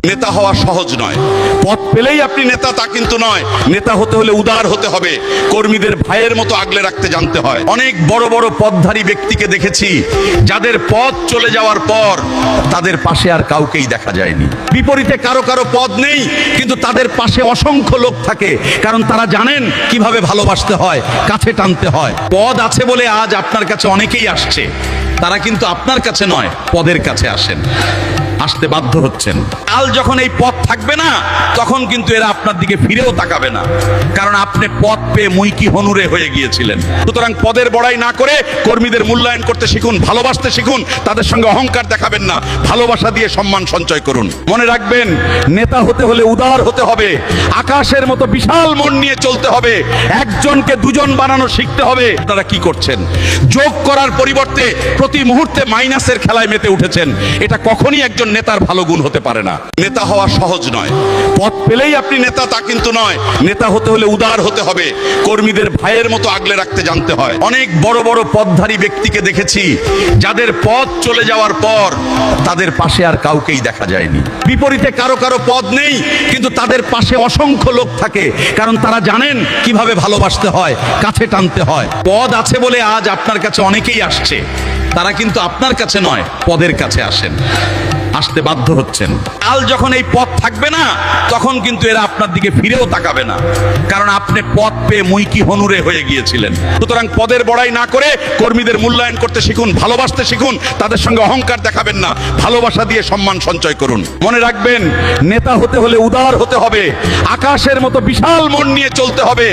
নেতা হওয়া সহজ নয়। পদ পেলেই আপনি নেতা তা কিন্তু নয়। নেতা হতে হলে উদার হতে হবে, কর্মীদের ভাইয়ের মতো আগলে রাখতে জানতে হয়। অনেক বড় বড় পদধারী ব্যক্তিকে দেখেছি যাদের পদ চলে যাওয়ার পর তাদের পাশে আর কাউকেই দেখা যায়নি। বিপরীতে কারো কারো পদ নেই, কিন্তু তাদের পাশে অসংখ্য লোক থাকে, কারণ তারা জানেন কিভাবে ভালোবাসতে হয়, কাছে টানতে হয়। পদ আছে বলে আজ আপনার কাছে অনেকেই আসছে, তারা কিন্তু আপনার কাছে নয়, পদের কাছে আসেন, আসতে বাধ্য হচ্ছেন। কাল যখন এই পদ থাকবে না, তখন কিন্তু এরা আপনার দিকে ফিরেও তাকাবে না, কারণ আপনি পদ পেয়ে মুইকি হনুরে হয়ে গিয়েছিলেন। সুতরাং পদের বড়াই না করে কর্মীদের মূল্যায়ন করতে শিখুন, ভালোবাসতে শিখুন, তাদের সঙ্গে অহংকার দেখাবেন না, ভালোবাসা দিয়ে সম্মান সঞ্চয় করুন। মনে রাখবেন, নেতা হতে হলে উদার হতে হবে, আকাশের মতো বিশাল মন নিয়ে চলতে হবে, একজনকে দুজন বানানো শিখতে হবে। আপনারা কি করছেন? যোগ করার পরিবর্তে প্রতি মুহূর্তে মাইনাসের খেলায় মেতে উঠেছেন। এটা কখনই একজন নেতার ভালো গুণ হতে পারে না। নেতা হওয়া সহজ নয়। পদ পেলেই আপনি নেতা তা কিন্তু নয়। নেতা হতে হলে উদার হতে হবে, কর্মীদের ভাইয়ের মতো আগলে রাখতে জানতে হয়। অনেক বড় বড় পদধারী ব্যক্তিকে দেখেছি যাদের পদ চলে যাওয়ার পর তাদের পাশে আর কাউকেই দেখা যায়নি। বিপরীতে কারো কারো পদ নেই, কিন্তু তাদের পাশে অসংখ্য লোক থাকে, কারণ তারা জানেন কিভাবে ভালোবাসতে হয়, কাছে টানতে হয়। পদ আছে বলে আজ আপনার কাছে অনেকেই আসছে, তারা কিন্তু আপনার কাছে নয়, পদের কাছে আসেন, আসতে বাধ্য হচ্ছেন। কাল যখন এই পদ থাকবে না, তখন কিন্তু এরা আপনার দিকে ফিরেও তাকাবে না, কারণ আপনি পদ পেয়ে মুইকি হনুরে হয়ে গিয়েছিলেন। সুতরাং পদের বড়াই না করে কর্মীদের মূল্যায়ন করতে শিখুন, ভালোবাসতে শিখুন, তাদের সঙ্গে অহংকার দেখাবেন না, ভালোবাসা দিয়ে সম্মান সঞ্চয় করুন। মনে রাখবেন, নেতা হতে হলে উদার হতে হবে, আকাশের মতো বিশাল মন নিয়ে চলতে হবে।